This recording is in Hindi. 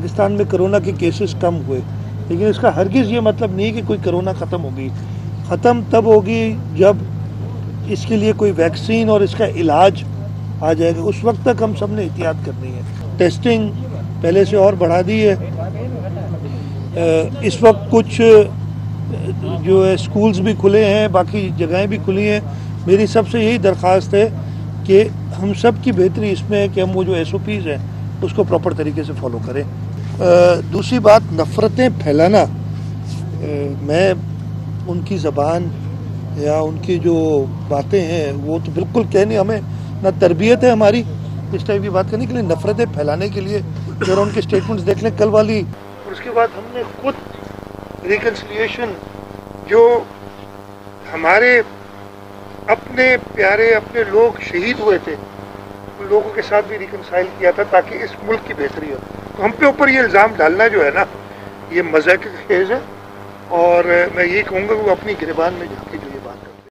पाकिस्तान में कोरोना के केसेस कम हुए, लेकिन इसका हरगिज़ ये मतलब नहीं कि कोई कोरोना ख़त्म होगी। ख़त्म तब होगी जब इसके लिए कोई वैक्सीन और इसका इलाज आ जाएगा। उस वक्त तक हम सब ने एहतियात करनी है। टेस्टिंग पहले से और बढ़ा दी है। इस वक्त कुछ जो है स्कूल्स भी खुले हैं, बाकी जगहें भी खुली हैं। मेरी सबसे यही दरख्वास्त है कि हम सब की बेहतरी इसमें है कि हम वो जो SOPs हैं उसको प्रॉपर तरीके से फॉलो करें। दूसरी बात, नफ़रतें फैलाना, मैं उनकी ज़बान या उनकी जो बातें हैं वो तो बिल्कुल कहने, हमें ना तरबियत है हमारी इस टाइप की बात करने के लिए, नफ़रतें फैलाने के लिए। जरा उनके स्टेटमेंट्स देख लें कल वाली, और उसके बाद हमने खुद रिकन्सिलिएशन, जो हमारे अपने प्यारे अपने लोग शहीद हुए थे उन लोगों के साथ भी रिकन्साइल किया था ताकि इस मुल्क की बेहतरी हो। तो हम पे ऊपर ये इल्ज़ाम डालना जो है ना, ये मज़ाक का खेज है, और मैं यही कहूँगा कि वो अपनी गिरबान में जाके